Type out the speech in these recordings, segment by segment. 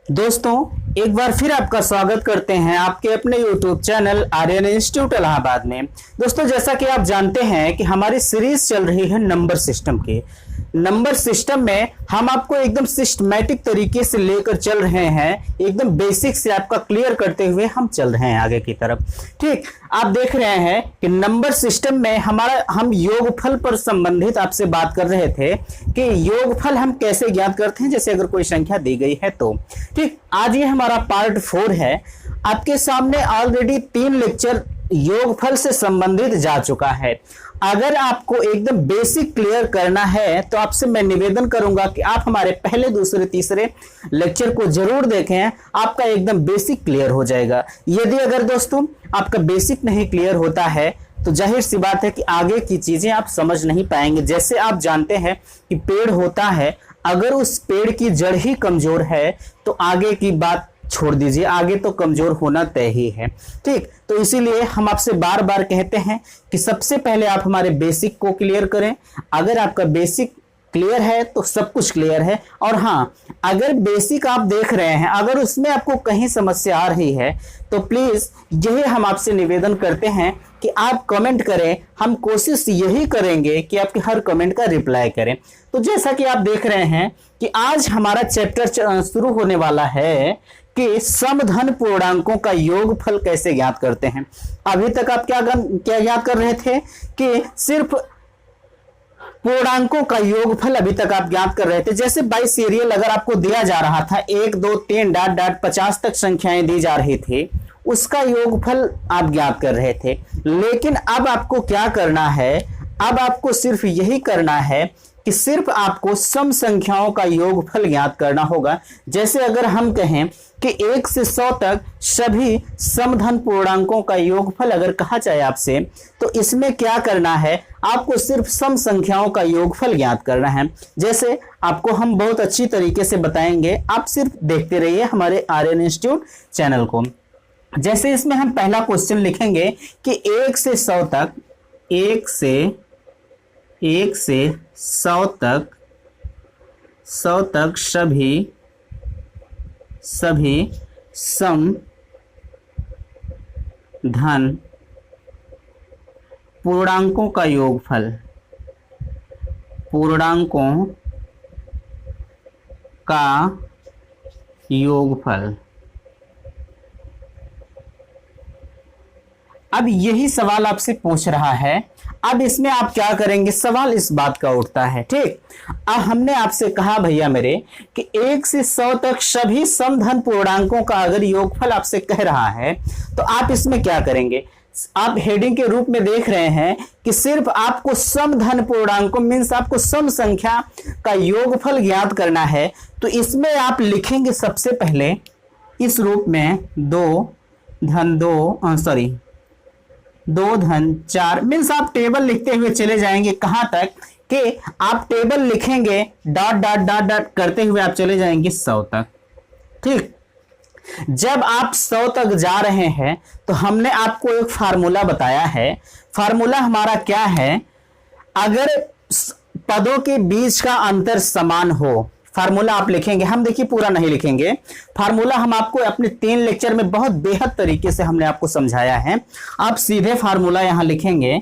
दोस्तों, एक बार फिर आपका स्वागत करते हैं आपके अपने YouTube channel Aryan institute Allahabad में। दोस्तों, जैसा कि आप जानते हैं कि हमारी सीरीज चल रही है नंबर सिस्टम की। नंबर सिस्टम में हम आपको एकदम सिस्टमैटिक तरीके से लेकर चल रहे हैं, एकदम बेसिक से आपका क्लियर करते हुए हम चल रहे हैं आगे की तरफ। ठीक, आप देख रहे हैं कि नंबर सिस्टम में हम योगफल पर संबंधित आपसे बात कर रहे थे कि योगफल हम कैसे ज्ञात करते हैं, जैसे अगर कोई संख्या दी गई है तो। ठीक, आज ये हमारा पार्ट 4 है। आपके सामने ऑलरेडी 3 लेक्चर योगफल से संबंधित जा चुका है। अगर आपको एकदम बेसिक क्लियर करना है तो आपसे मैं निवेदन करूंगा कि आप हमारे पहले, दूसरे, तीसरे लेक्चर को जरूर देखें, आपका एकदम बेसिक क्लियर हो जाएगा। यदि अगर दोस्तों आपका बेसिक नहीं क्लियर होता है तो जाहिर सी बात है कि आगे की चीजें आप समझ नहीं पाएंगे। जैसे आप जानते हैं कि पेड़ होता है, अगर उस पेड़ की जड़ ही कमजोर है तो आगे की बात छोड़ दीजिए, आगे तो कमजोर होना तय ही है। ठीक, तो इसीलिए हम आपसे बार बार कहते हैं कि सबसे पहले आप हमारे बेसिक को क्लियर करें। अगर आपका बेसिक क्लियर है तो सब कुछ क्लियर है। और हाँ, अगर बेसिक आप देख रहे हैं, अगर उसमें आपको कहीं समस्या आ रही है तो प्लीज यही हम आपसे निवेदन करते हैं कि आप कमेंट करें। हम कोशिश यही करेंगे कि आपके हर कमेंट का रिप्लाई करें। तो जैसा कि आप देख रहे हैं कि आज हमारा चैप्टर शुरू होने वाला है कि समधन पूर्णांकों का योगफल कैसे ज्ञात करते हैं। अभी तक आप क्या याद कर रहे थे कि सिर्फ पूर्णांकों का योगफल अभी तक आप ज्ञात कर रहे थे। जैसे बाई सीरियल अगर आपको दिया जा रहा था 1 2 3 डॉट डॉट 50 तक संख्याएं दी जा रही थी, उसका योगफल आप ज्ञात कर रहे थे। लेकिन अब आपको क्या करना है, अब आपको सिर्फ यही करना है कि सिर्फ आपको सम संख्याओं का योगफल ज्ञात करना होगा। जैसे अगर हम कहें कि 1 से 100 तक सभी समधन पूर्णांकों का योगफल अगर कहा जाए आपसे, तो इसमें क्या करना है, आपको सिर्फ सम संख्याओं का योगफल ज्ञात करना है। जैसे आपको हम बहुत अच्छी तरीके से बताएंगे, आप सिर्फ देखते रहिए हमारे आर्यन इंस्टीट्यूट चैनल को। जैसे इसमें हम पहला क्वेश्चन लिखेंगे कि 1 से 100 तक, 1 से 100 तक सभी सम धन पूर्णांकों का योगफल, पूर्णांकों का योगफल। अब यही सवाल आपसे पूछ रहा है। अब इसमें आप क्या करेंगे, सवाल इस बात का उठता है। ठीक, अब हमने आपसे कहा भैया मेरे कि 1 से 100 तक सभी समधन पूर्णांकों का अगर योगफल आपसे कह रहा है तो आप इसमें क्या करेंगे। आप हेडिंग के रूप में देख रहे हैं कि सिर्फ आपको समधन पूर्णांकों मीन्स आपको सम संख्या का योगफल ज्ञात करना है। तो इसमें आप लिखेंगे सबसे पहले इस रूप में 2 धन 4 मीन्स आप टेबल लिखते हुए चले जाएंगे। कहां तक कि आप टेबल लिखेंगे डॉट डॉट डॉट डॉट करते हुए आप चले जाएंगे 100 तक। ठीक, जब आप 100 तक जा रहे हैं तो हमने आपको एक फार्मूला बताया है। फार्मूला हमारा क्या है, अगर पदों के बीच का अंतर समान हो, फार्मूला आप लिखेंगे। हम देखिए पूरा नहीं लिखेंगे, फार्मूला हम आपको अपने 3 लेक्चर में बहुत बेहद तरीके से हमने आपको समझाया है। आप सीधे फार्मूला यहां लिखेंगे,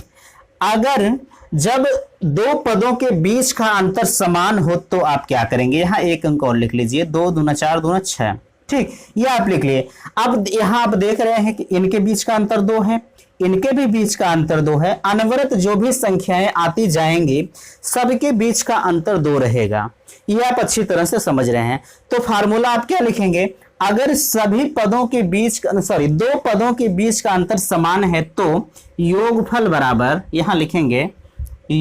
अगर जब 2 पदों के बीच का अंतर समान हो तो आप क्या करेंगे। यहां एक अंक और लिख लीजिए, 2 दूना 4 दूना 6। ठीक, ये आप लिख लिए। अब यहां आप देख रहे हैं कि इनके बीच का अंतर 2 है, इनके भी बीच का अंतर 2 है। अनवरत जो भी संख्याएं आती जाएंगी सबके बीच का अंतर 2 रहेगा। ये आप अच्छी तरह से समझ रहे हैं। तो फार्मूला आप क्या लिखेंगे, अगर सभी पदों के बीच 2 पदों के बीच का अंतर समान है तो योगफल बराबर, यहां लिखेंगे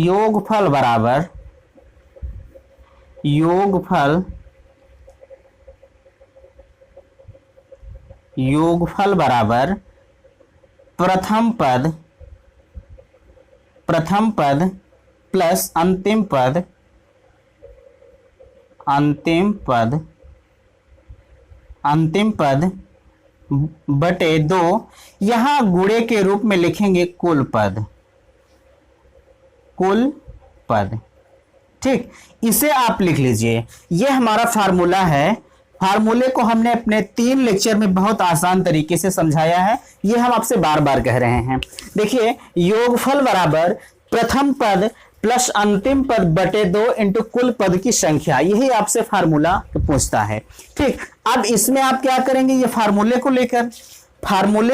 योगफल बराबर प्रथम पद प्लस अंतिम पद बटे 2। यहां गुणे के रूप में लिखेंगे कुल पद। ठीक, इसे आप लिख लीजिए। यह हमारा फार्मूला है फार्मूले को हमने अपने 3 लेक्चर में बहुत आसान तरीके से समझाया है, ये हम आपसे बार बार कह रहे हैं। देखिए, योगफल बराबर प्रथम पद प्लस अंतिम पद बटे 2 इंटू कुल पद की संख्या, यही आपसे फार्मूला पूछता है। ठीक, अब इसमें आप क्या करेंगे, ये फार्मूले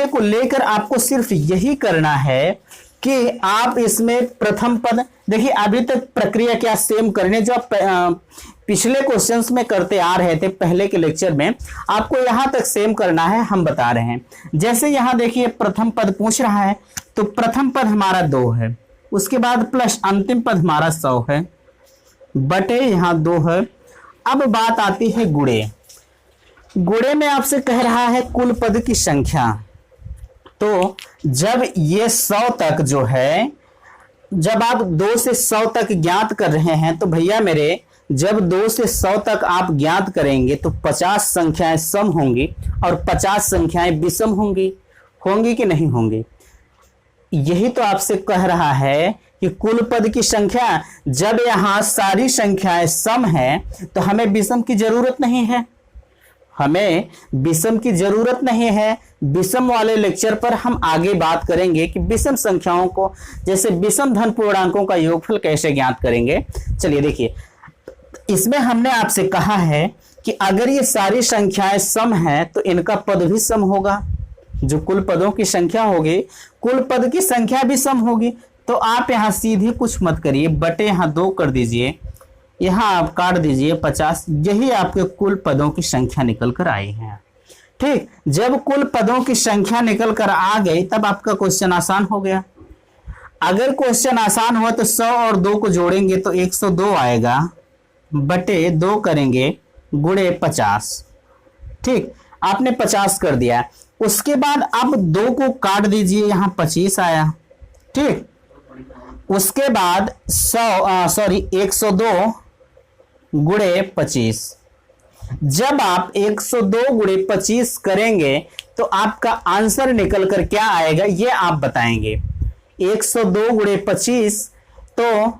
को लेकर आपको सिर्फ यही करना है कि आप इसमें प्रथम पद, देखिए अभी तक प्रक्रिया क्या सेम करने जो आप पिछले क्वेश्चंस में करते आ रहे थे पहले के लेक्चर में, आपको यहां तक सेम करना है, हम बता रहे हैं। जैसे यहां देखिए प्रथम पद पूछ रहा है, तो प्रथम पद हमारा 2 है, उसके बाद प्लस अंतिम पद हमारा 100 है, बटे यहां 2 है। अब बात आती है गुणे में आपसे कह रहा है कुल पद की संख्या। तो जब ये 100 तक जो है, जब आप 2 से 100 तक ज्ञात कर रहे हैं, तो भैया मेरे जब 2 से 100 तक आप ज्ञात करेंगे तो 50 संख्याएं सम होंगी और 50 संख्याएं विषम होंगी कि नहीं होंगी। यही तो आपसे कह रहा है कि कुल पद की संख्या, जब यहां सारी संख्याएं सम है तो हमें विषम की जरूरत नहीं है, विषम वाले लेक्चर पर हम आगे बात करेंगे कि विषम संख्याओं को, जैसे विषम धन पूर्णांकों का योगफल कैसे ज्ञात करेंगे। चलिए देखिए, इसमें हमने आपसे कहा है कि अगर ये सारी संख्याएं सम हैं तो इनका पद भी सम होगा, जो कुल पदों की संख्या होगी, कुल पद की संख्या भी सम होगी। तो आप यहां सीधे कुछ मत करिए, बटे यहां 2 कर दीजिए, यहां आप काट दीजिए 50, यही आपके कुल पदों की संख्या निकल कर आई है। ठीक, जब कुल पदों की संख्या निकल कर आ गई तब आपका क्वेश्चन आसान हो गया। अगर क्वेश्चन आसान हुआ तो 100 और 2 को जोड़ेंगे तो 102 आएगा, बटे 2 करेंगे गुणे 50। ठीक, आपने 50 कर दिया। उसके बाद अब 2 को काट दीजिए, यहां 25 आया। ठीक, उसके बाद 102 गुणे 25। जब आप 102 गुणे 25 करेंगे तो आपका आंसर निकल कर क्या आएगा, ये आप बताएंगे। 102 गुणे 25, तो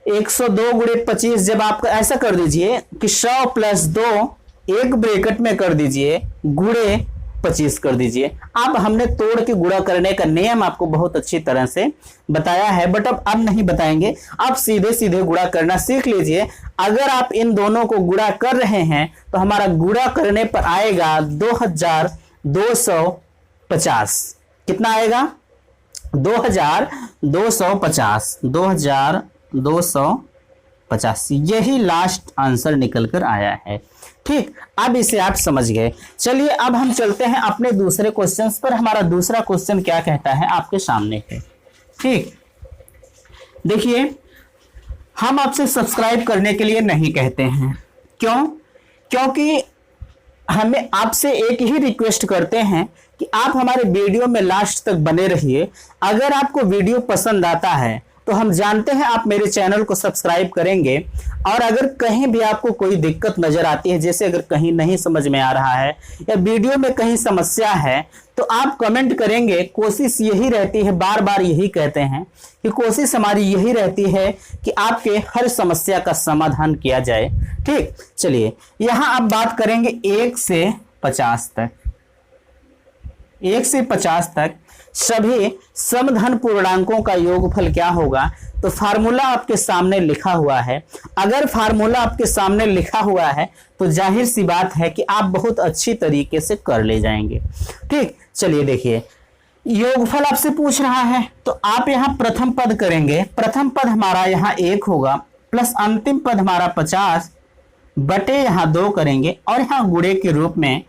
102 गुणे 25 जब आपका ऐसा कर दीजिए कि 100 प्लस 2 एक ब्रैकेट में कर दीजिए, गुणे 25 कर दिए। अब हमने तोड़ के गुणा करने का नियम आपको बहुत अच्छी तरह से बताया है, बट अब नहीं बताएंगे, आप सीधे सीधे गुणा करना सीख लीजिए। अगर आप इन दोनों को गुणा कर रहे हैं तो हमारा गुणा करने पर आएगा 2250। कितना आएगा, 2250, यही लास्ट आंसर निकल कर आया है। ठीक, अब इसे आप समझ गए। चलिए अब हम चलते हैं अपने दूसरे क्वेश्चंस पर। हमारा दूसरा क्वेश्चन क्या कहता है आपके सामने है। ठीक, देखिए, हम आपसे सब्सक्राइब करने के लिए नहीं कहते हैं। क्यों? क्योंकि हमें आपसे एक ही रिक्वेस्ट करते हैं कि आप हमारे वीडियो में लास्ट तक बने रहिए। अगर आपको वीडियो पसंद आता है तो हम जानते हैं आप मेरे चैनल को सब्सक्राइब करेंगे, और अगर कहीं भी आपको कोई दिक्कत नजर आती है, जैसे अगर कहीं नहीं समझ में आ रहा है या वीडियो में कहीं समस्या है, तो आप कमेंट करेंगे। कोशिश यही रहती है, बार बार यही कहते हैं कि कोशिश हमारी यही रहती है कि आपके हर समस्या का समाधान किया जाए। ठीक, चलिए यहां आप बात करेंगे 1 से 50 तक। 1 से 50 तक सभी समधन पूर्णांकों का योगफल क्या होगा, तो फार्मूला आपके सामने लिखा हुआ है। अगर फार्मूला आपके सामने लिखा हुआ है तो जाहिर सी बात है कि आप बहुत अच्छी तरीके से कर ले जाएंगे। ठीक, चलिए देखिए, योगफल आपसे पूछ रहा है तो आप यहां प्रथम पद करेंगे। प्रथम पद हमारा यहां 1 होगा, प्लस अंतिम पद हमारा 50, बटे यहां 2 करेंगे और यहां गुणे के रूप में।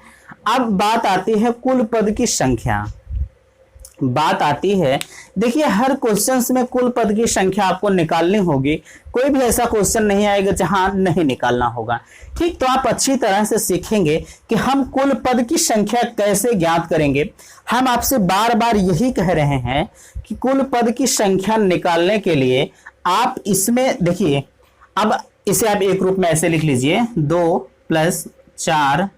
अब बात आती है कुल पद की संख्या, बात आती है, देखिए हर क्वेश्चंस में कुल पद की संख्या आपको निकालनी होगी, कोई भी ऐसा क्वेश्चन नहीं आएगा जहां नहीं निकालना होगा। ठीक, तो आप अच्छी तरह से सीखेंगे कि हम कुल पद की संख्या कैसे ज्ञात करेंगे। हम आपसे बार बार यही कह रहे हैं कि कुल पद की संख्या निकालने के लिए आप इसमें देखिए, अब इसे आप एक रूप में ऐसे लिख लीजिए, 2 + 4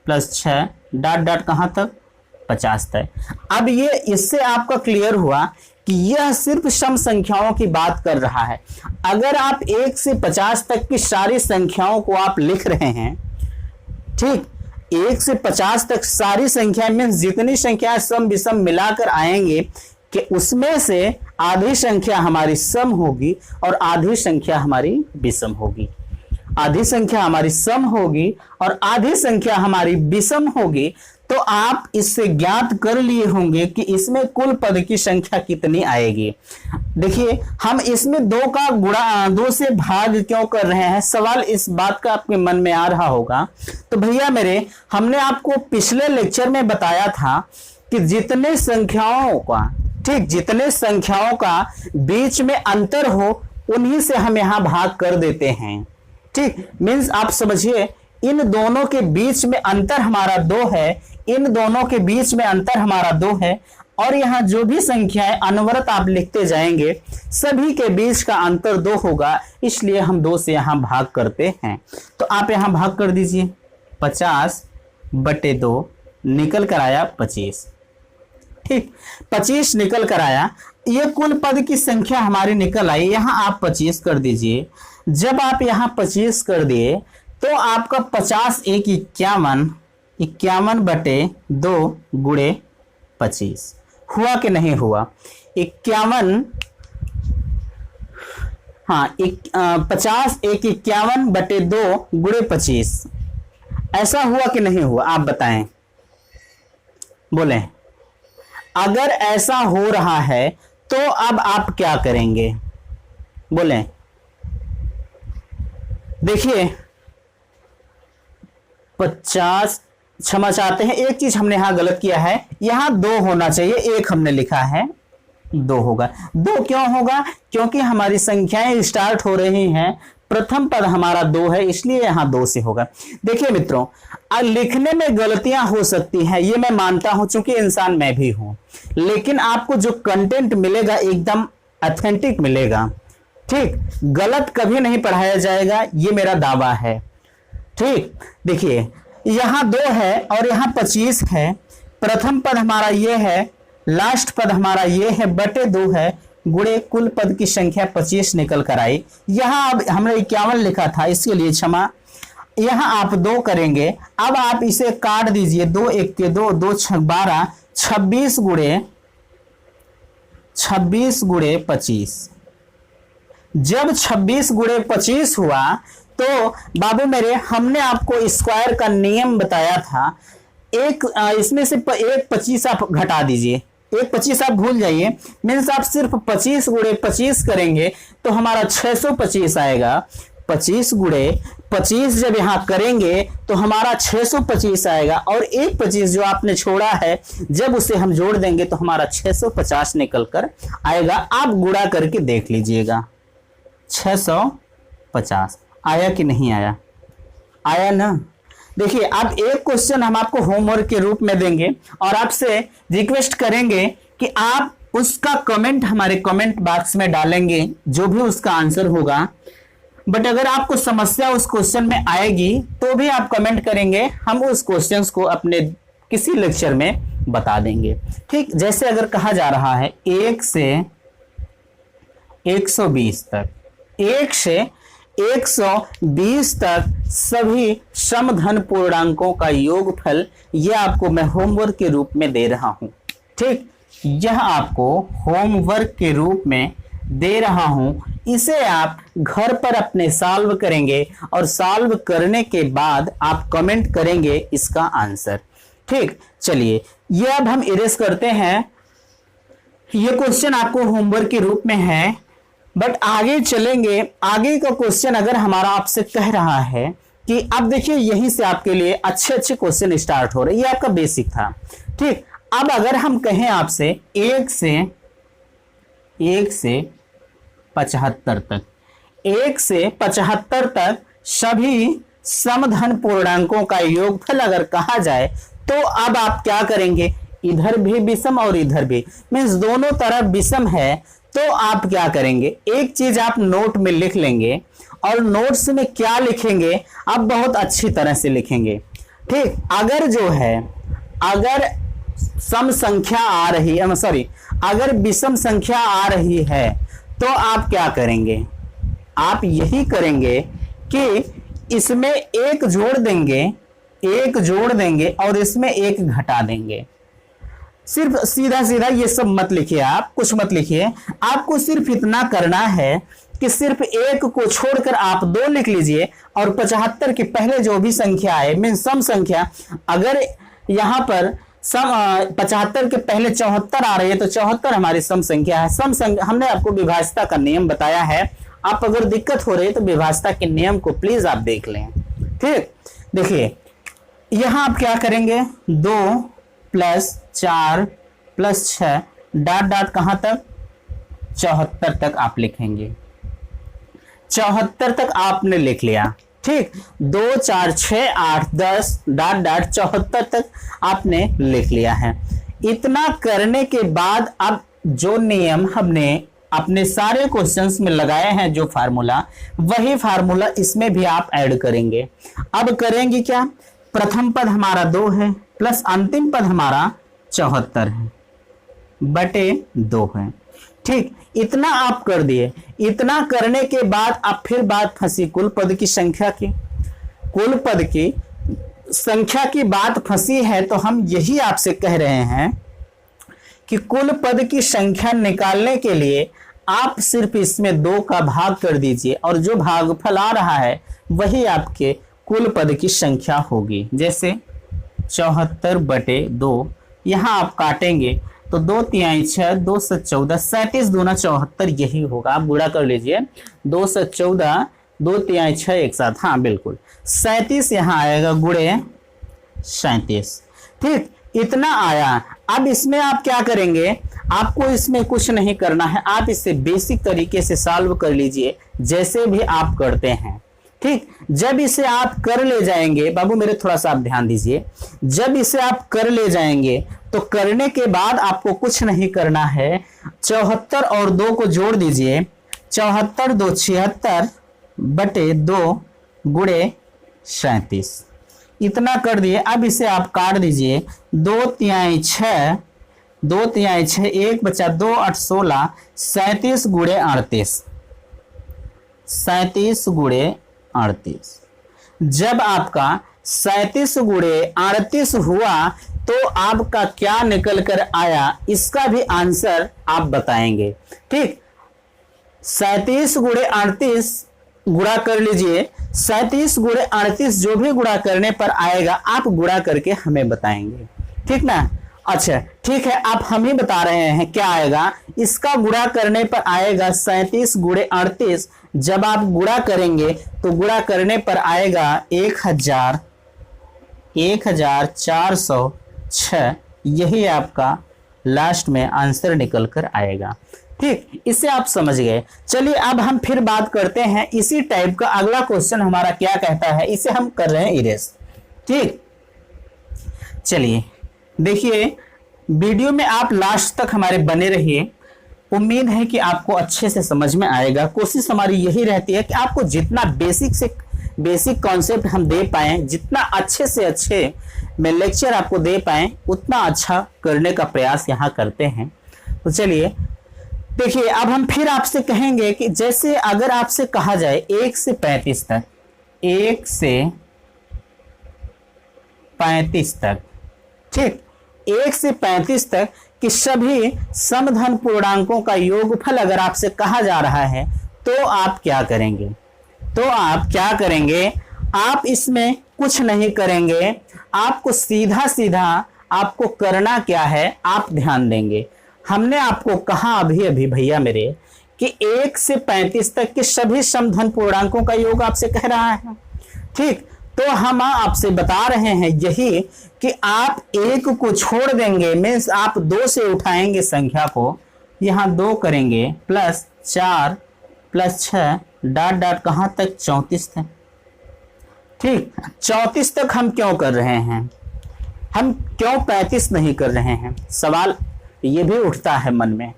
+ 6 डॉट डॉट कहां तक, 50 तक। अब ये इससे आपका क्लियर हुआ कि यह सिर्फ सम संख्याओं की बात कर रहा है। अगर आप 1 से 50 तक की सारी संख्याओं को आप लिख रहे हैं ठीक, 1 से 50 तक सारी संख्या में जितनी संख्याएं सम विषम मिलाकर आएंगे कि उसमें से आधी संख्या हमारी सम होगी और आधी संख्या हमारी विषम होगी। आधी संख्या हमारी सम होगी और आधी संख्या हमारी विषम होगी। तो आप इससे ज्ञात कर लिए होंगे कि इसमें कुल पद की संख्या कितनी आएगी। देखिए, हम इसमें 2 से भाग क्यों कर रहे हैं, सवाल इस बात का आपके मन में आ रहा होगा। तो भैया मेरे, हमने आपको पिछले लेक्चर में बताया था कि जितने संख्याओं का बीच में अंतर हो उन्हीं से हम यहां भाग कर देते हैं। ठीक, मीन्स आप समझिए, इन दोनों के बीच में अंतर हमारा 2 है, इन दोनों के बीच में अंतर हमारा 2 है, और यहां जो भी संख्याएं अनवरत आप लिखते जाएंगे सभी के बीच का अंतर 2 होगा, इसलिए हम 2 से यहां भाग करते हैं। तो आप यहां भाग कर दीजिए, 50/2 निकल कर आया 25। ठीक, 25 निकल कर आया, ये कुल पद की संख्या हमारी निकल आई। यहां आप 25 कर दीजिए। जब आप यहां 25 कर दिए तो आपका 50 1 51, 51/2 गुणे 25 हुआ कि नहीं हुआ? 51, हाँ, 50 1 51/2 गुणे 25 ऐसा हुआ कि नहीं हुआ? आप बताएं, बोले। अगर ऐसा हो रहा है तो अब आप क्या करेंगे, बोले। देखिए, 50, क्षमा चाहते हैं, एक चीज हमने यहां गलत किया है, यहां 2 होना चाहिए, 1 हमने लिखा है, 2 होगा। 2 क्यों होगा? क्योंकि हमारी संख्याएं स्टार्ट हो रही हैं, प्रथम पद हमारा 2 है, इसलिए यहां 2 से होगा। देखिए मित्रों, लिखने में गलतियां हो सकती हैं, ये मैं मानता हूं, चूंकि इंसान मैं भी हूं, लेकिन आपको जो कंटेंट मिलेगा एकदम ऑथेंटिक मिलेगा। ठीक, गलत कभी नहीं पढ़ाया जाएगा, ये मेरा दावा है। ठीक, देखिए, यहां 2 है और यहां 25 है, प्रथम पद हमारा ये है, लास्ट पद हमारा ये है, बटे 2 है, गुणे कुल पद की संख्या 25 निकल कर आई। यहां अब हमने 51 लिखा था, इसके लिए क्षमा। यहां आप 2 करेंगे, अब आप इसे काट दीजिए, 2 1 के 2, 2 6 12, 26 गुणे 25। जब 26 गुणे 25 हुआ तो बाबू मेरे, हमने आपको स्क्वायर का नियम बताया था। इसमें से एक 25 आप घटा दीजिए, एक 25 आप भूल जाइए, मीन्स आप सिर्फ 25 गुणे 25 करेंगे तो हमारा 625 आएगा। 25 गुणे 25 जब यहां करेंगे तो हमारा 625 आएगा, और एक 25 जो आपने छोड़ा है जब उसे हम जोड़ देंगे तो हमारा 650 निकल कर आएगा। आप गुणा करके देख लीजिएगा, 650 आया कि नहीं आया? आया ना? देखिए, अब एक क्वेश्चन हम आपको होमवर्क के रूप में देंगे और आपसे रिक्वेस्ट करेंगे कि आप उसका कमेंट हमारे कमेंट बॉक्स में डालेंगे, जो भी उसका आंसर होगा। बट अगर आपको समस्या उस क्वेश्चन में आएगी तो भी आप कमेंट करेंगे, हम उस क्वेश्चन को अपने किसी लेक्चर में बता देंगे। ठीक, जैसे अगर कहा जा रहा है 1 से 120 तक, 1 से 120 तक सभी समधन पूर्णांकों का योगफल, यह आपको मैं होमवर्क के रूप में दे रहा हूं। ठीक, यह आपको होमवर्क के रूप में दे रहा हूं, इसे आप घर पर अपने सॉल्व करेंगे और सॉल्व करने के बाद आप कमेंट करेंगे इसका आंसर। ठीक, चलिए ये अब हम इरेज करते हैं। ये क्वेश्चन आपको होमवर्क के रूप में है, बट आगे चलेंगे। आगे का क्वेश्चन अगर हमारा आपसे कह रहा है कि अब देखिए, यहीं से आपके लिए अच्छे अच्छे क्वेश्चन स्टार्ट हो रहे, ये आपका बेसिक था। ठीक, अब अगर हम कहें आपसे 1 से 75 तक, 1 से 75 तक सभी समधन पूर्णांकों का योगफल अगर कहा जाए तो अब आप क्या करेंगे? इधर भी विषम और इधर भी, मीन्स दोनों तरफ विषम है, तो आप क्या करेंगे? एक चीज आप नोट में लिख लेंगे, और नोट्स में क्या लिखेंगे आप बहुत अच्छी तरह से लिखेंगे। ठीक, अगर जो है, अगर सम संख्या आ रही है, सॉरी, अगर विषम संख्या आ रही है तो आप क्या करेंगे? आप यही करेंगे कि इसमें 1 जोड़ देंगे, एक जोड़ देंगे और इसमें एक घटा देंगे। सिर्फ सीधा सीधा ये सब मत लिखिए, आप कुछ मत लिखिए, आपको सिर्फ इतना करना है कि सिर्फ एक को छोड़कर आप 2 लिख लीजिए और 75 के पहले जो भी संख्या है मीन सम संख्या, अगर यहां पर सम 75 के पहले 74 आ रही है तो 74 हमारी सम संख्या है। सम संख्या हमने आपको विभाज्यता का नियम बताया है, आप अगर दिक्कत हो रही है तो विभाज्यता के नियम को प्लीज आप देख लें। ठीक, देखिए यहां आप क्या करेंगे, 2 + 4 + 6 डॉट डॉट कहां तक, 74 तक आप लिखेंगे। 74 तक आपने लिख लिया। ठीक, 2 4 6 8 10 डॉट डॉट 74 तक आपने लिख लिया है। इतना करने के बाद अब जो नियम हमने अपने सारे क्वेश्चंस में लगाए हैं, जो फार्मूला, वही फार्मूला इसमें भी आप ऐड करेंगे। अब करेंगे क्या, प्रथम पद हमारा 2 है प्लस अंतिम पद हमारा 74 है बटे 2 है। ठीक, इतना आप कर दिए। इतना करने के बाद अब फिर बात फंसी कुल पद की संख्या की। कुल पद की संख्या की बात फंसी है तो हम यही आपसे कह रहे हैं कि कुल पद की संख्या निकालने के लिए आप सिर्फ इसमें 2 का भाग कर दीजिए और जो भागफल आ रहा है वही आपके कुल पद की संख्या होगी। जैसे 74 बटे 2, यहां आप काटेंगे तो 2 तिहाई 6, 2 से 14, 37 दूना 74 यही होगा। आप गुणा कर लीजिए, 2 से 14, 2 तिहाई 6 एक साथ, हाँ बिल्कुल 37 यहाँ आएगा गुणे 37। ठीक, इतना आया। अब इसमें आप क्या करेंगे, आपको इसमें कुछ नहीं करना है, आप इसे बेसिक तरीके से सॉल्व कर लीजिए जैसे भी आप करते हैं। ठीक, जब इसे आप कर ले जाएंगे, बाबू मेरे थोड़ा सा आप ध्यान दीजिए, जब इसे आप कर ले जाएंगे तो करने के बाद आपको कुछ नहीं करना है, 74 और 2 को जोड़ दीजिए, 74 2 76 बटे 2 गुणे 37, इतना कर दिए। अब इसे आप काट दीजिए, 2 तिहाई 6, 2 तिहाई 6, 1 बचा 2 8 16, 37 गुणे 38, 37 गुणे 38। जब आपका 37 गुणे 38 हुआ तो आपका क्या निकल कर आया, इसका भी आंसर आप बताएंगे। ठीक, 37 गुणे 38 गुणा कर लीजिए, 37 गुणे 38 जो भी गुणा करने पर आएगा आप गुणा करके हमें बताएंगे। ठीक ना, अच्छा ठीक है, आप हम ही बता रहे हैं क्या आएगा, इसका गुणा करने पर आएगा 37 गुणे 38। जब आप गुणा करेंगे तो गुणा करने पर आएगा 1406, यही आपका लास्ट में आंसर निकल कर आएगा। ठीक, इसे आप समझ गए। चलिए अब हम फिर बात करते हैं इसी टाइप का अगला क्वेश्चन हमारा क्या कहता है, इसे हम कर रहे हैं इरेज। ठीक, चलिए देखिए, वीडियो में आप लास्ट तक हमारे बने रहिए, उम्मीद है कि आपको अच्छे से समझ में आएगा। कोशिश हमारी यही रहती है कि आपको जितना बेसिक कॉन्सेप्ट हम दे पाए, जितना अच्छे से अच्छे में लेक्चर आपको दे पाए, उतना अच्छा करने का प्रयास यहाँ करते हैं। तो चलिए देखिए, अब हम फिर आपसे कहेंगे कि जैसे अगर आपसे कहा जाए 1 से 35 तक, 1 से 35 तक, ठीक, 1 से 35 तक कि सभी समधन पूर्णांकों का योगफल अगर आपसे कहा जा रहा है तो आप क्या करेंगे, आप इसमें कुछ नहीं करेंगे, आपको सीधा सीधा आपको करना क्या है, आप ध्यान देंगे। हमने आपको कहा अभी भैया मेरे कि 1 से 35 तक के सभी समधन पूर्णांकों का योग आपसे कह रहा है। ठीक, तो हम आपसे बता रहे हैं यही कि आप 1 को छोड़ देंगे, मीन्स आप 2 से उठाएंगे संख्या को, यहाँ 2 करेंगे प्लस 4 प्लस 6 डॉट डॉट कहां तक, 34 तक। ठीक, 34 तक हम क्यों कर रहे हैं, हम क्यों 35 नहीं कर रहे हैं, सवाल ये भी उठता है मन में।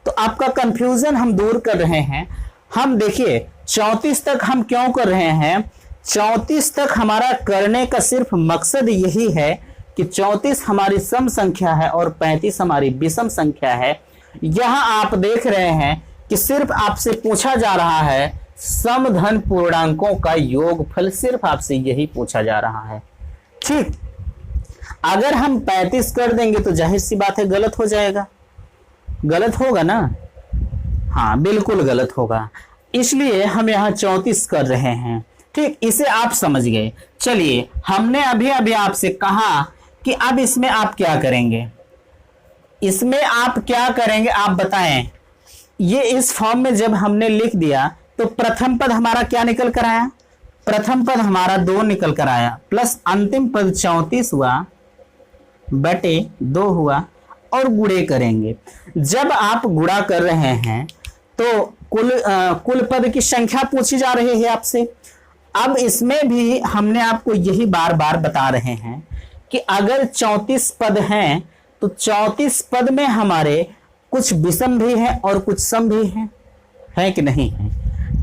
तो आपका कंफ्यूजन हम दूर कर रहे हैं। हम देखिए 34 तक हम क्यों कर रहे हैं, 34 तक हमारा करने का सिर्फ मकसद यही है कि 34 हमारी सम संख्या है और 35 हमारी विषम संख्या है। यहां आप देख रहे हैं कि सिर्फ आपसे पूछा जा रहा है समधन पूर्णांकों का योगफल, सिर्फ आपसे यही पूछा जा रहा है। ठीक, अगर हम 35 कर देंगे तो जाहिर सी बात है गलत हो जाएगा, गलत होगा ना, हाँ बिल्कुल गलत होगा, इसलिए हम यहाँ 34 कर रहे हैं। ठीक, इसे आप समझ गए। चलिए, हमने अभी अभी आपसे कहा कि अब इसमें आप क्या करेंगे, इसमें आप क्या करेंगे आप बताएं। ये इस फॉर्म में जब हमने लिख दिया तो प्रथम पद हमारा क्या निकल कर आया, प्रथम पद हमारा 2 निकल कर आया, प्लस अंतिम पद 34 हुआ बटे 2 हुआ, और गुणे करेंगे। जब आप गुणा कर रहे हैं तो कुल पद की संख्या पूछी जा रही है आपसे। अब इसमें भी हमने आपको यही बार बार बता रहे हैं कि अगर 34 पद हैं तो 34 पद में हमारे कुछ विषम भी हैं और कुछ सम भी हैं, है कि नहीं है,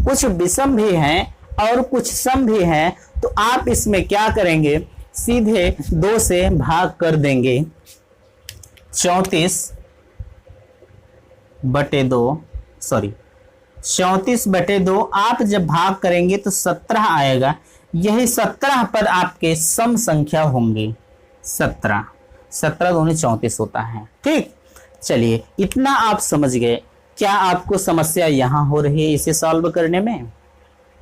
कुछ विषम भी हैं और कुछ सम भी हैं। तो आप इसमें क्या करेंगे, सीधे 2 से भाग कर देंगे, 34 बटे 2 आप जब भाग करेंगे तो 17 आएगा। यही 17 पद आपके सम संख्या होंगे, 17 दूनी 34 होता है। ठीक, चलिए इतना आप समझ गए। क्या आपको समस्या यहां हो रही है इसे सॉल्व करने में?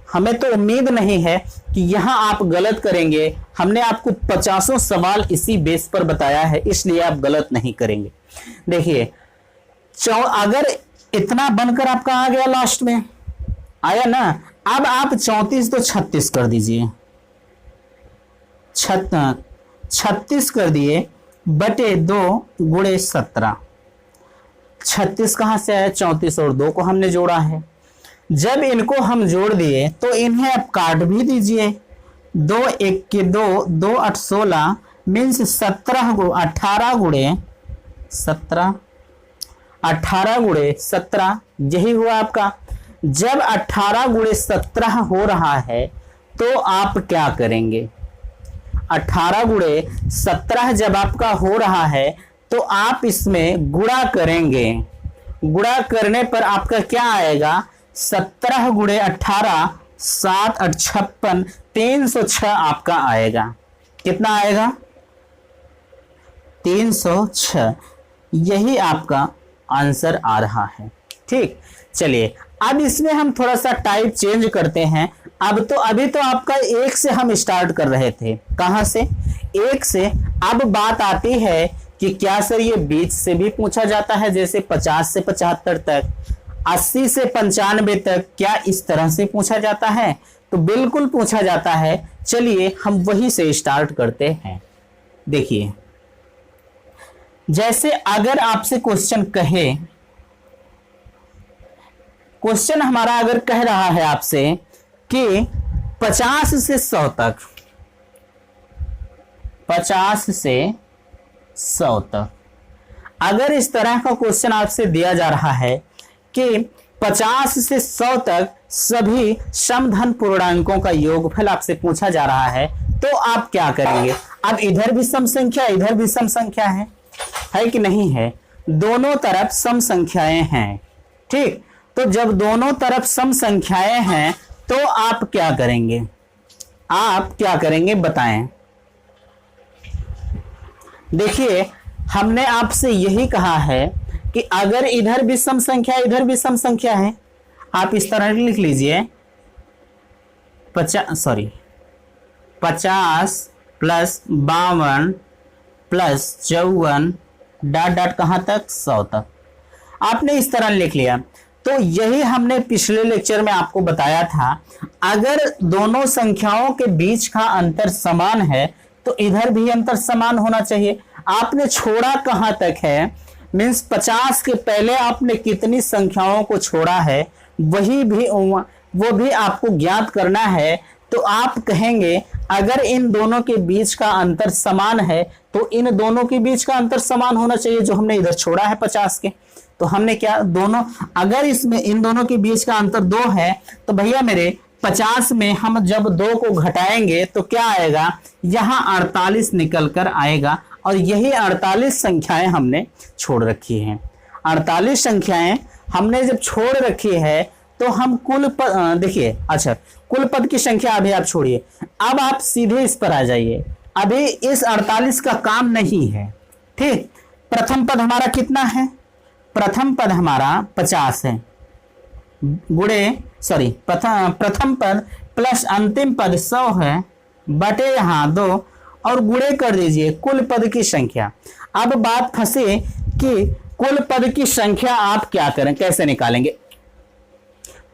हमें तो उम्मीद नहीं है कि यहां आप गलत करेंगे। हमने आपको 50 सवाल इसी बेस पर बताया है, इसलिए आप गलत नहीं करेंगे। देखिए, अगर इतना बनकर आपका आ गया, लास्ट में आया ना, अब आप 34 तो 36 कर दीजिए, 36 कर दिए बटे 2 गुणे 17। 36 कहां से आया, 34 और 2 को हमने जोड़ा है। जब इनको हम जोड़ दिए तो इन्हें आप काट भी दीजिए, 2 1 के 2, 2 8 16 मीन्स 18 गुणे 17, यही हुआ आपका। जब 18 गुणे 17 हो रहा है तो आप क्या करेंगे, 18 गुणे 17 जब आपका हो रहा है तो आप इसमें गुणा करेंगे। गुणा करने पर आपका क्या आएगा, 17 गुणे 18, 7 8 56, 306 आपका आएगा। कितना आएगा, 306। यही आपका आंसर आ रहा है। ठीक, चलिए अब इसमें हम थोड़ा सा टाइप चेंज करते हैं। अभी तो आपका 1 से हम स्टार्ट कर रहे थे, कहां से, 1 से। अब बात आती है कि क्या सर ये 20 से भी पूछा जाता है, जैसे 50 से 75 तक, 80 से 95 तक, क्या इस तरह से पूछा जाता है? तो बिल्कुल पूछा जाता है। चलिए हम वही से स्टार्ट करते हैं। देखिए, जैसे अगर आपसे क्वेश्चन कहे, क्वेश्चन हमारा अगर कह रहा है आपसे कि 50 से 100 तक, 50 से 100 तक, अगर इस तरह का क्वेश्चन आपसे दिया जा रहा है कि 50 से 100 तक सभी समधन पूर्णांकों का योगफल आपसे पूछा जा रहा है, तो आप क्या करेंगे? अब इधर भी सम संख्या, इधर भी सम संख्या है कि नहीं है? दोनों तरफ सम संख्याएं हैं। ठीक, तो जब दोनों तरफ सम संख्याएं हैं तो आप क्या करेंगे, आप क्या करेंगे बताएं। देखिए, हमने आपसे यही कहा है कि अगर इधर भी सम संख्या, इधर भी सम संख्या है, आप इस तरह लिख लीजिए, 50 प्लस 52 प्लस 54 डॉट डॉट कहां तक, 100 तक। आपने इस तरह लिख लिया। तो यही हमने पिछले लेक्चर में आपको बताया था, अगर दोनों संख्याओं के बीच का अंतर समान है तो इधर भी अंतर समान होना चाहिए। आपने छोड़ा कहां तक है, मीन्स 50 के पहले आपने कितनी संख्याओं को छोड़ा है, वो भी आपको ज्ञात करना है। तो आप कहेंगे अगर इन दोनों के बीच का अंतर समान है तो इन दोनों के बीच का अंतर समान होना चाहिए, जो हमने इधर छोड़ा है 50 के। तो हमने क्या, दोनों, अगर इसमें इन दोनों के बीच का अंतर 2 है तो भैया मेरे 50 में हम जब 2 को घटाएंगे तो क्या आएगा, यहां 48 निकल कर आएगा। और यही 48 संख्याएं हमने छोड़ रखी हैं। 48 संख्याएं हमने जब छोड़ रखी है तो हम कुल देखिए, अच्छा कुल पद की संख्या अभी आप छोड़िए, अब आप सीधे इस पर आ जाइए। अभी इस 48 का काम नहीं है। ठीक, प्रथम पद हमारा कितना है, प्रथम पद हमारा 50 है, प्रथम पद प्लस अंतिम पद 100 है, बटे यहाँ 2 और गुणे कर दीजिए कुल पद की संख्या। अब बात फंसे कि कुल पद की संख्या आप क्या करें, कैसे निकालेंगे,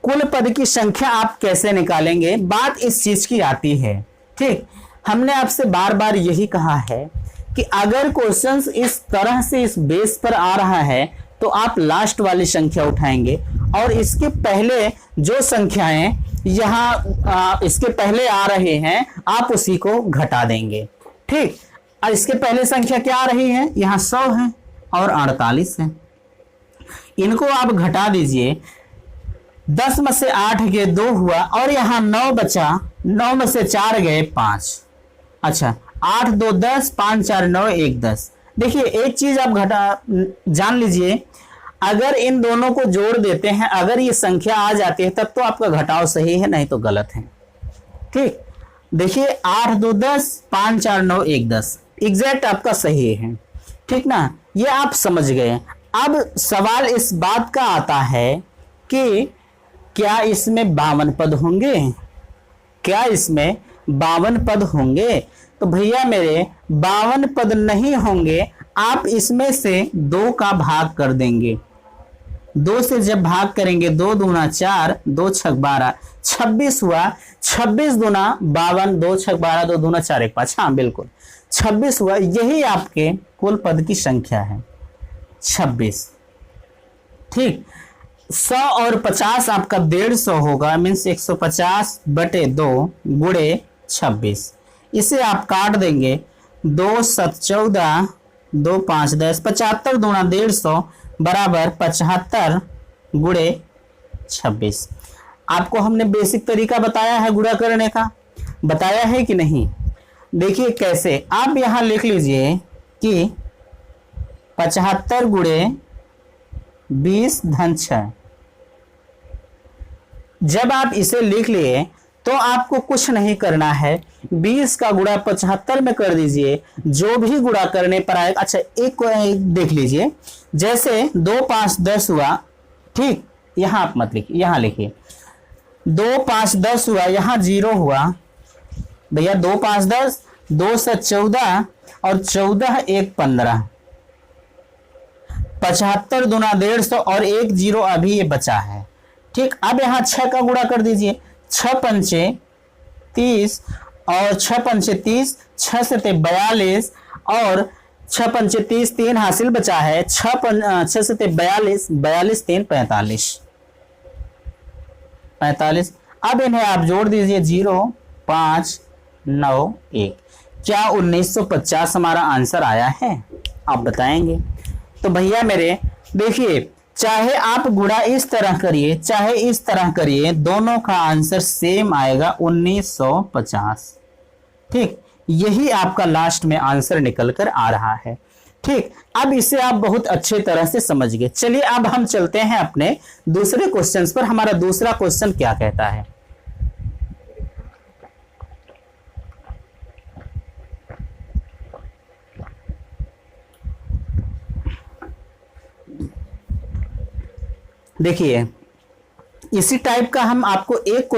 कुल पद की संख्या आप कैसे निकालेंगे, बात इस चीज की आती है। ठीक, हमने आपसे बार बार यही कहा है कि अगर क्वेश्चंस इस तरह से इस बेस पर आ रहा है तो आप लास्ट वाली संख्या उठाएंगे और इसके पहले जो संख्याएं यहाँ इसके पहले आ रहे हैं आप उसी को घटा देंगे। ठीक, और इसके पहले संख्या क्या आ रही है, यहाँ 100 है और 48 है, इनको आप घटा दीजिए। 10 में से 8 गए 2 हुआ और यहाँ 9 बचा, 9 में से 4 गए 5। अच्छा, 8 2 10, 5 4 9, 1 10। देखिए एक चीज आप जान लीजिए, अगर इन दोनों को जोड़ देते हैं, अगर ये संख्या आ जाती है तब तो आपका घटाव सही है, नहीं तो गलत है। ठीक, देखिए 8 2 10, 5 4 9, 1 10 एग्जैक्ट आपका सही है। ठीक ना, ये आप समझ गए। अब सवाल इस बात का आता है कि क्या इसमें 52 पद होंगे, क्या इसमें 52 पद होंगे? तो भैया मेरे 52 पद नहीं होंगे, आप इसमें से 2 का भाग कर देंगे। 2 से जब भाग करेंगे, 2 दूना 4, 2 छक 12, 26 हुआ। 26 दूना 52, 2 छक 12, 2 दूना 4 1 5। हाँ बिल्कुल 26 हुआ, यही आपके कुल पद की संख्या है 26। ठीक, 100 और 50 आपका 150 होगा, मीन्स 150 बटे 2 गुणे 26। इसे आप काट देंगे, 2 7 14, 2 5 10, 75 दूना 150 बराबर 75 गुणे 26। आपको हमने बेसिक तरीका बताया है गुणा करने का, बताया है कि नहीं? देखिए कैसे, आप यहां लिख लीजिए कि 75 गुणे 20 धन 6। जब आप इसे लिख लिए तो आपको कुछ नहीं करना है, 20 का गुणा 75 में कर दीजिए, जो भी गुणा करने पर आएगा। अच्छा एक देख लीजिए, जैसे 2 5 10 हुआ। ठीक, यहां आप मत लिखिए, यहां लिखिए 2 5 10 हुआ, यहां 0 हुआ भैया। 2 5 10, 2 7 14 और 14 1 15, 75 दूना 150 और 1 0 अभी ये बचा है। ठीक, अब यहां 6 का गुणा कर दीजिए, 6 पंचे 30 और 6 पंचे 30, 6 से 42 और 6 पंचे 30, 3 हासिल बचा है। 6 से 42, 42 3 45। अब इन्हें आप जोड़ दीजिए, 0 5 9 1। क्या 1950 हमारा आंसर आया है? आप बताएंगे। तो भैया मेरे देखिए, चाहे आप गुणा इस तरह करिए चाहे इस तरह करिए, दोनों का आंसर सेम आएगा 1950। ठीक, यही आपका लास्ट में आंसर निकल कर आ रहा है। ठीक, अब इसे आप बहुत अच्छे तरह से समझ गए। चलिए अब हम चलते हैं अपने दूसरे क्वेश्चन पर। हमारा दूसरा क्वेश्चन क्या कहता है? देखिए इसी टाइप का हम आपको एक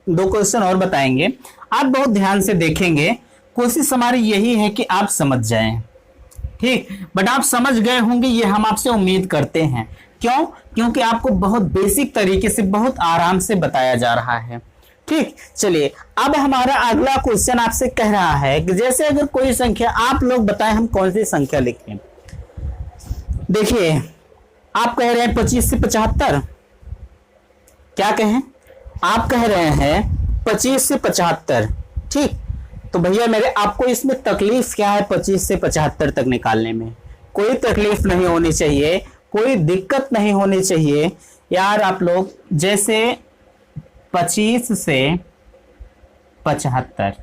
दो क्वेश्चन और बताएंगे। आप बहुत ध्यान से देखेंगे, कोशिश हमारी यही है कि आप समझ जाएं। ठीक, बट आप समझ गए होंगे ये हम आपसे उम्मीद करते हैं। क्यों? क्योंकि आपको बहुत बेसिक तरीके से बहुत आराम से बताया जा रहा है। ठीक, चलिए अब हमारा अगला क्वेश्चन आपसे कह रहा है कि जैसे अगर कोई संख्या, आप लोग बताएं हम कौन सी संख्या लिखें। देखिए आप कह रहे हैं 25 से 75, क्या कहें? आप कह रहे हैं 25 से 75। ठीक, तो भैया मेरे आपको इसमें तकलीफ क्या है 25 से 75 तक निकालने में? कोई तकलीफ नहीं होनी चाहिए, कोई दिक्कत नहीं होनी चाहिए यार। आप लोग जैसे 25 से 75,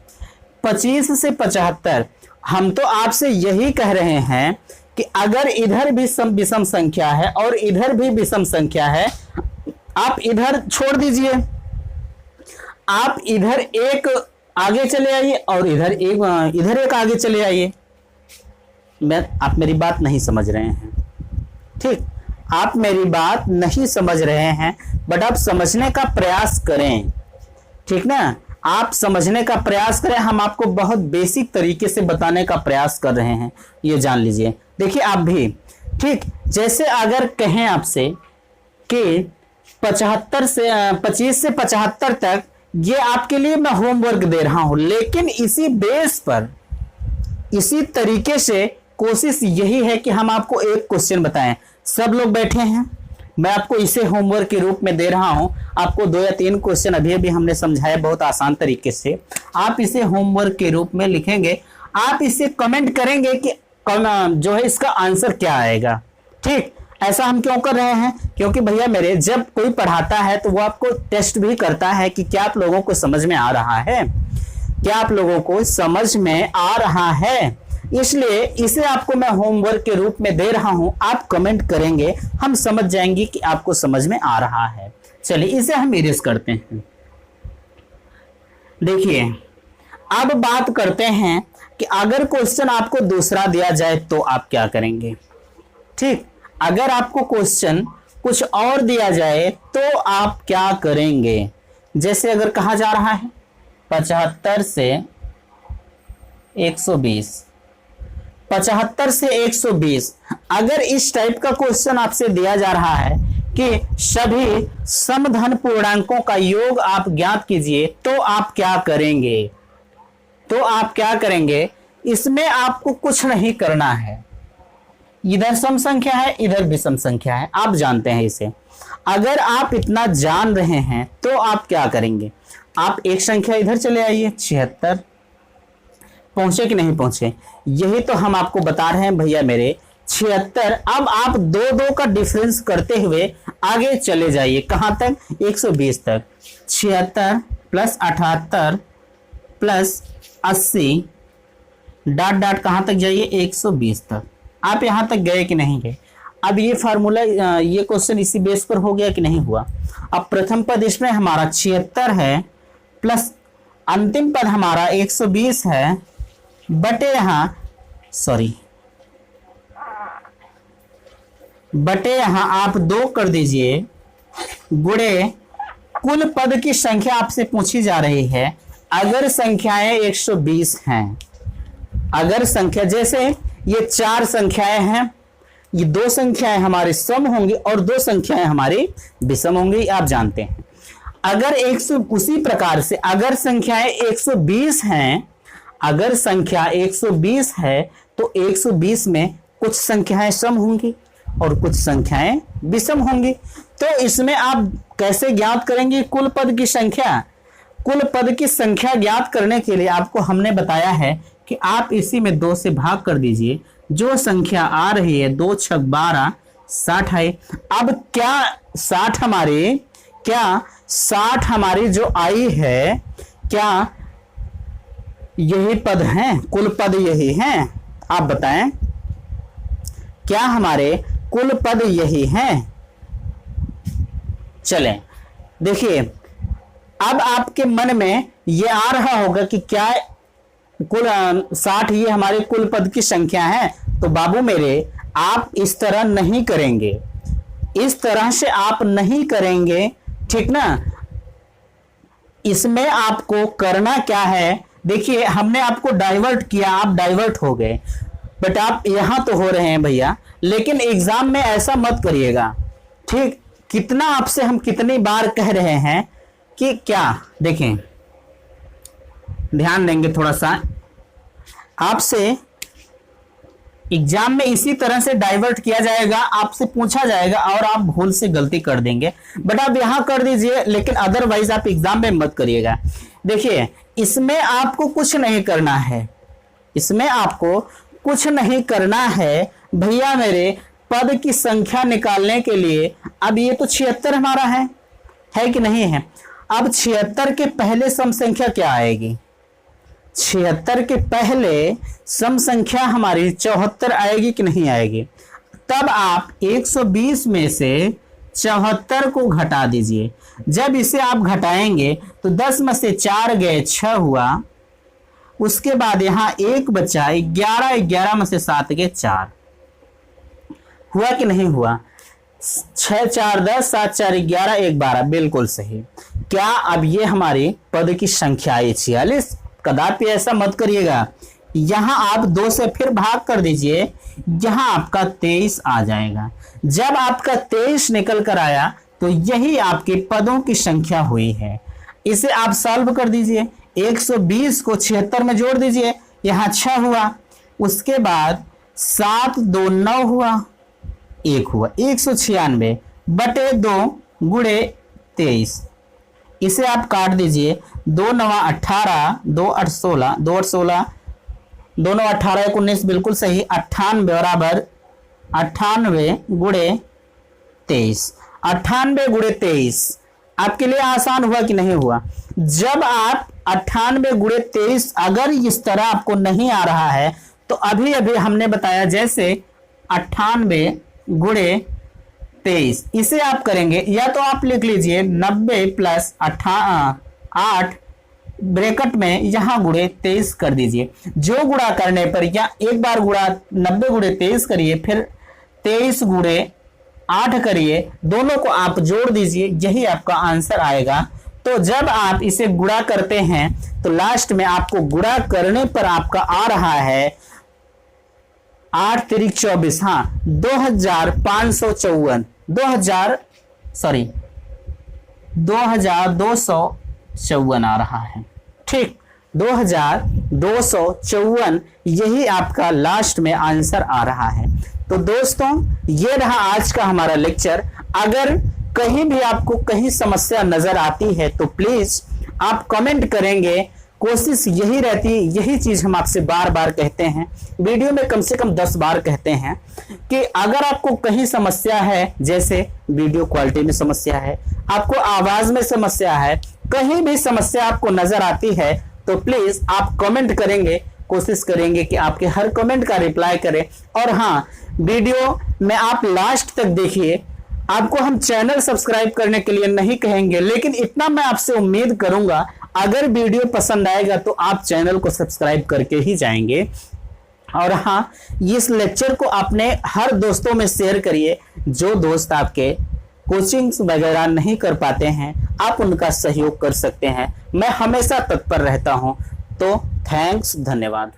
25 से 75, हम तो आपसे यही कह रहे हैं कि अगर इधर भी विषम संख्या है और इधर भी विषम संख्या है, आप इधर छोड़ दीजिए, आप इधर एक आगे चले आइए और इधर एक आगे चले आइए। आप मेरी बात नहीं समझ रहे हैं, ठीक, आप मेरी बात नहीं समझ रहे हैं, बट आप समझने का प्रयास करें, ठीक ना, आप समझने का प्रयास करें। हम आपको बहुत बेसिक तरीके से बताने का प्रयास कर रहे हैं, ये जान लीजिए। देखिए आप भी, ठीक, जैसे अगर कहें आपसे कि 25 से 75 तक ये आपके लिए मैं होमवर्क दे रहा हूं, लेकिन इसी बेस पर, इसी तरीके से कोशिश यही है कि हम आपको एक क्वेश्चन बताएं। सब लोग बैठे हैं, मैं आपको इसे होमवर्क के रूप में दे रहा हूं। आपको 2 या 3 क्वेश्चन अभी अभी हमने समझाया बहुत आसान तरीके से। आप इसे होमवर्क के रूप में लिखेंगे, आप इसे कमेंट करेंगे कि जो है इसका आंसर क्या आएगा, ठीक। ऐसा हम क्यों कर रहे हैं? क्योंकि भैया मेरे, जब कोई पढ़ाता है तो वो आपको टेस्ट भी करता है कि क्या आप लोगों को समझ में आ रहा है, क्या आप लोगों को समझ में आ रहा है। इसलिए इसे आपको मैं होमवर्क के रूप में दे रहा हूं, आप कमेंट करेंगे, हम समझ जाएंगे कि आपको समझ में आ रहा है। चलिए इसे हम इरेज करते हैं। देखिए अब बात करते हैं कि अगर क्वेश्चन आपको दूसरा दिया जाए तो आप क्या करेंगे, ठीक। अगर आपको क्वेश्चन कुछ और दिया जाए तो आप क्या करेंगे। जैसे अगर कहा जा रहा है 75 से 120, 75 से 120, अगर इस टाइप का क्वेश्चन आपसे दिया जा रहा है कि सभी समधन पूर्णांकों का योग आप ज्ञात कीजिए, तो आप क्या करेंगे, तो आप क्या करेंगे। इसमें आपको कुछ नहीं करना है, इधर सम संख्या है, इधर भी सम संख्या है, आप जानते हैं इसे। अगर आप इतना जान रहे हैं तो आप क्या करेंगे, आप एक संख्या इधर चले आइए, 76, पहुंचे कि नहीं पहुंचे, यही तो हम आपको बता रहे हैं भैया मेरे, 76। अब आप 2 का डिफरेंस करते हुए आगे चले जाइए, कहां तक, 120 तक। 76 प्लस 78 प्लस 80 डॉट डॉट कहां तक जाइए, 120 तक। आप यहां तक गए कि नहीं गए। अब ये फार्मूला, ये क्वेश्चन इसी बेस पर हो गया कि नहीं हुआ। अब प्रथम पद इसमें हमारा 76 है, प्लस अंतिम पद हमारा 120 है, बटे यहां आप 2 कर दीजिए, गुणे कुल पद की संख्या आपसे पूछी जा रही है। अगर संख्याएं 120 हैं, अगर संख्या, जैसे ये 4 संख्याएं हैं, ये 2 संख्याएं हमारी सम होंगी और 2 संख्याएं हमारी विषम होंगी, आप जानते हैं। अगर 100, उसी प्रकार से अगर संख्याएं 120 हैं, अगर संख्या 120 है तो 120 में कुछ संख्याएं सम होंगी और कुछ संख्याएं विषम होंगी। तो इसमें आप कैसे ज्ञात करेंगे कुल पद की संख्या। कुल पद की संख्या ज्ञात करने के लिए आपको हमने बताया है कि आप इसी में 2 से भाग कर दीजिए, जो संख्या आ रही है 2 छक 12, 60 है। अब क्या 60 हमारी जो आई है, क्या यही पद हैं, कुल पद यही हैं, आप बताएं, क्या हमारे कुल पद यही हैं। चलें देखिए, अब आपके मन में ये आ रहा होगा कि क्या कुल 60 ये हमारे कुल पद की संख्या है। तो बाबू मेरे, आप इस तरह नहीं करेंगे, इस तरह से आप नहीं करेंगे, ठीक ना। इसमें आपको करना क्या है, देखिए हमने आपको डाइवर्ट किया, आप डाइवर्ट हो गए, बट आप यहां तो हो रहे हैं भैया, लेकिन एग्जाम में ऐसा मत करिएगा, ठीक। कितना आपसे हम कितनी बार कह रहे हैं कि क्या, देखें ध्यान देंगे थोड़ा सा, आपसे एग्जाम में इसी तरह से डाइवर्ट किया जाएगा, आपसे पूछा जाएगा और आप भूल से गलती कर देंगे, बट आप यहां कर दीजिए, लेकिन अदरवाइज आप एग्जाम में मत करिएगा। देखिए इसमें आपको कुछ नहीं करना है, इसमें आपको कुछ नहीं करना है भैया मेरे, पद की संख्या निकालने के लिए। अब ये तो 76 हमारा है कि नहीं है। अब 76 के पहले सम संख्या क्या आएगी, 76 के पहले सम संख्या हमारी 74 आएगी कि नहीं आएगी। तब आप 120 में से 74 को घटा दीजिए, जब इसे आप घटाएंगे तो 10 में से 4 गए 6 हुआ, उसके बाद यहाँ 1 बचा 11, 11 में से 7 गए 4, हुआ कि नहीं हुआ? 6 4 10, 7 4 11, 1 12, बिल्कुल सही। क्या अब ये हमारी पद की संख्या है 46। कदापि ऐसा मत करिएगा, यहां आप 2 से फिर भाग कर दीजिए, यहां आपका 23 आ जाएगा। जब आपका 23 निकल कर आया तो यही आपके पदों की संख्या हुई है। इसे आप सॉल्व कर दीजिए, 120 को 76 में जोड़ दीजिए, यहां 6 हुआ, उसके बाद 7 2 9 हुआ, 1 हुआ, 196 बटे 2 गुणे 23। इसे आप काट दीजिए, 2 9 18, 2 8 16, 2 8 16, दोनों 18 19, बिल्कुल सही। 98 बराबर 98 गुणे 23। 98 गुणे 23 आपके लिए आसान हुआ कि नहीं हुआ? जब आप 98 गुणे 23 अगर इस तरह आपको नहीं आ रहा है तो अभी अभी हमने बताया जैसे 98 गुणे 23, इसे आप करेंगे, या तो आप लिख लीजिए 90 प्लस 8 ब्रैकेट में यहां गुणे 23 कर दीजिए। जो गुणा करने पर या एक बार गुणा 90 गुणे 23 करिए, फिर 23 गुणे 8 करिए, दोनों को आप जोड़ दीजिए, यही आपका आंसर आएगा। तो जब आप इसे गुणा करते हैं तो लास्ट में आपको गुणा करने पर आपका आ रहा है 8 3 24, हाँ 2254 आ रहा है। ठीक, 2254 यही आपका लास्ट में आंसर आ रहा है। तो दोस्तों ये रहा आज का हमारा लेक्चर। अगर कहीं भी आपको कहीं समस्या नजर आती है तो प्लीज आप कमेंट करेंगे। कोशिश यही रहती है, यही चीज हम आपसे बार बार कहते हैं, वीडियो में कम से कम 10 बार कहते हैं कि अगर आपको कहीं समस्या है, जैसे वीडियो क्वालिटी में समस्या है, आपको आवाज में समस्या है, कहीं भी समस्या आपको नजर आती है तो प्लीज आप कमेंट करेंगे। कोशिश करेंगे कि आपके हर कमेंट का रिप्लाई करें। और हाँ, वीडियो में आप लास्ट तक देखिए। आपको हम चैनल सब्सक्राइब करने के लिए नहीं कहेंगे, लेकिन इतना मैं आपसे उम्मीद करूंगा, अगर वीडियो पसंद आएगा तो आप चैनल को सब्सक्राइब करके ही जाएंगे। और हाँ, इस लेक्चर को अपने हर दोस्तों में शेयर करिए। जो दोस्त आपके कोचिंग्स वगैरह नहीं कर पाते हैं, आप उनका सहयोग कर सकते हैं। मैं हमेशा तत्पर रहता हूं। तो थैंक्स, धन्यवाद।